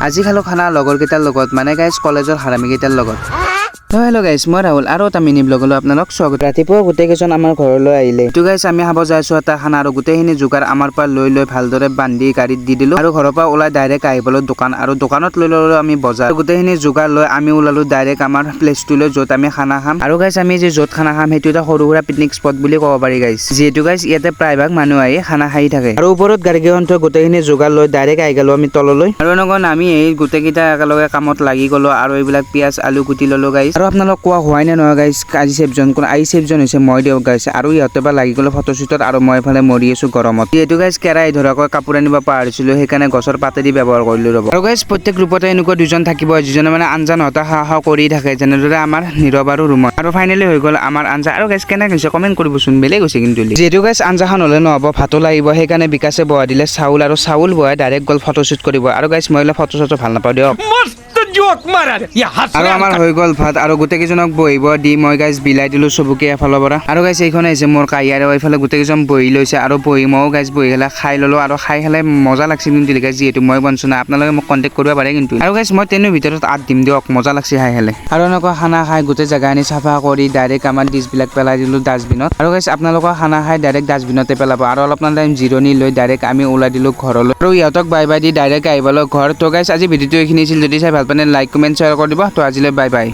আজি খালো খানা লগৰ কেইটাৰ লগত মানে গাইজ কলেজৰ হাৰামি কেইটাৰ লগত হেল্ল' গাইজ মই ৰাহুল আৰু এটা মিনি ব্লগলৈ আপোনালোক স্বাগত ৰাতিপুৱা গোটেইকেইজন আমাৰ ঘৰলৈ আহিলে এইটো গাইজ আমি খাব যাইছো এটা খানা আৰু গোটেইখিনি যোগাৰ আমাৰ পৰা লৈ ভালদৰে বান্ধি গাড়ীত দি দিলো আৰু ঘৰৰ পৰা ওলাই ডাইৰেক্ট আহিবলৈ দোকান আৰু দোকানত লৈ ললো আমি বজাৰ গোটেইখিনি যোগাৰ লৈ আমি ওলালো ডাইৰেক্ট আমাৰ প্লেচটোলৈ য'ত আমি খানা খাম আৰু গাইজ আমি যে য'ত খানা খাম সেইটো এটা সৰু সুৰা পিকনিক স্পট বুলি ক'ব পাৰি গাইজ যিহেতু গাইজ ইয়াতে প্ৰায়ভাগ মানুহ আহি খানা খাই থাকে আৰু ওপৰত গাড়ীকেইখন থৈ গোটেইখিনি যোগাৰ লৈ ডাইৰেক্ট আহি গলো আমি তললৈ আৰু এনেকুৱা আমি এই গোটেইকেইটা একেলগে কামত লাগি গলো আৰু এইবিলাক পিয়াজ আলু কুটি ললো গাইজ আৰু আপোনালোক কোৱা হোৱাই নে নহয় গাইজ আজি চেফজন কোন আই চেফজন হৈছে মই দিয়ক গাইজ আৰু ইহঁতে বা লাগি গলো ফটোশ্বুটত আৰু মই এফালে মৰি আছো গৰমত যিহেতু গাইজ কেৰাহী ধৰাকৈ কাপোৰ আনিব পাহৰিছিলো সেইকাৰণে গছৰ পাতেদি ব্যৱহাৰ কৰিলো ৰ'ব আৰু গাইজ প্ৰত্যেক গ্ৰুপতে এনেকুৱা দুজন থাকিব যিজনে মানে আঞ্জা নহতা খা কৰি থাকে যেনেদৰে আমাৰ নীৰৱ আৰু ৰুমত আৰু ফাইনেলি হৈ গ'ল আমাৰ আঞ্জা আৰু গাইজ কেনে হৈছে কমেণ্ট কৰিবচোন বেলেগ হৈছে কিন্তু যিহেতু গাইজ আঞ্জাখন হ'লে নহ'ব ভাতো লাগিব সেইকাৰণে বিকাশে বহাই দিলে চাউল আৰু চাউল বহাই ডাইৰেক্ট গ'ল ফটোশ্বুট কৰিব আৰু গাইজ মই ফটো চটো ভাল নাপাওঁ দিয়ক আৰু আমাৰ হৈ গ'ল ভাত আৰু গোটেইকেইজনক বহিব দি মই গাইজ বিলাই দিলো চবকে এফালৰ পৰা আৰু গাইজ এইখন আহিছে মোৰ কাই আৰু এইফালে গোটেইকেইজন বহি লৈছে আৰু বহি ময়ো গাইজ বহি পেলাই খাই ল'লো আৰু খাই পেলাই মজা লাগছে কিন্তু গাইজ যিহেতু মই বনছো না আপোনালোকে মোক কণ্টেক্ট কৰিব পাৰে কিন্তু আৰু গাইজ মই ট্ৰেইনৰ ভিতৰত 8 দিম দিয়ক মজা লাগছে খাই পেলাই আৰু এনেকুৱা খানা খাই গোটেই জেগাখিনি চাফা কৰি ডাইৰেক্ট আমাৰ ডিছবিলাক পেলাই দিলোঁ ডাষ্টবিনত আৰু গাইজ আপোনালোকৰ খানা খাই ডাইৰেক্ট ডাষ্টবিনতে পেলাব আৰু অলপমান টাইম জিৰণি লৈ ডাইৰেক্ট আমি ওলাই দিলোঁ ঘৰলৈ আৰু ইহঁতক বাই বাই দি ডাইৰেক্ট আহিবলৈ ঘৰ তো গাইজ আজি ভিডিঅ'টো এইখিনি আছিল যদি চাই ভাল পালে লাইক কমেণ্ট শ্বেয়াৰ কৰি দিব তো আজিলৈ বাই বাই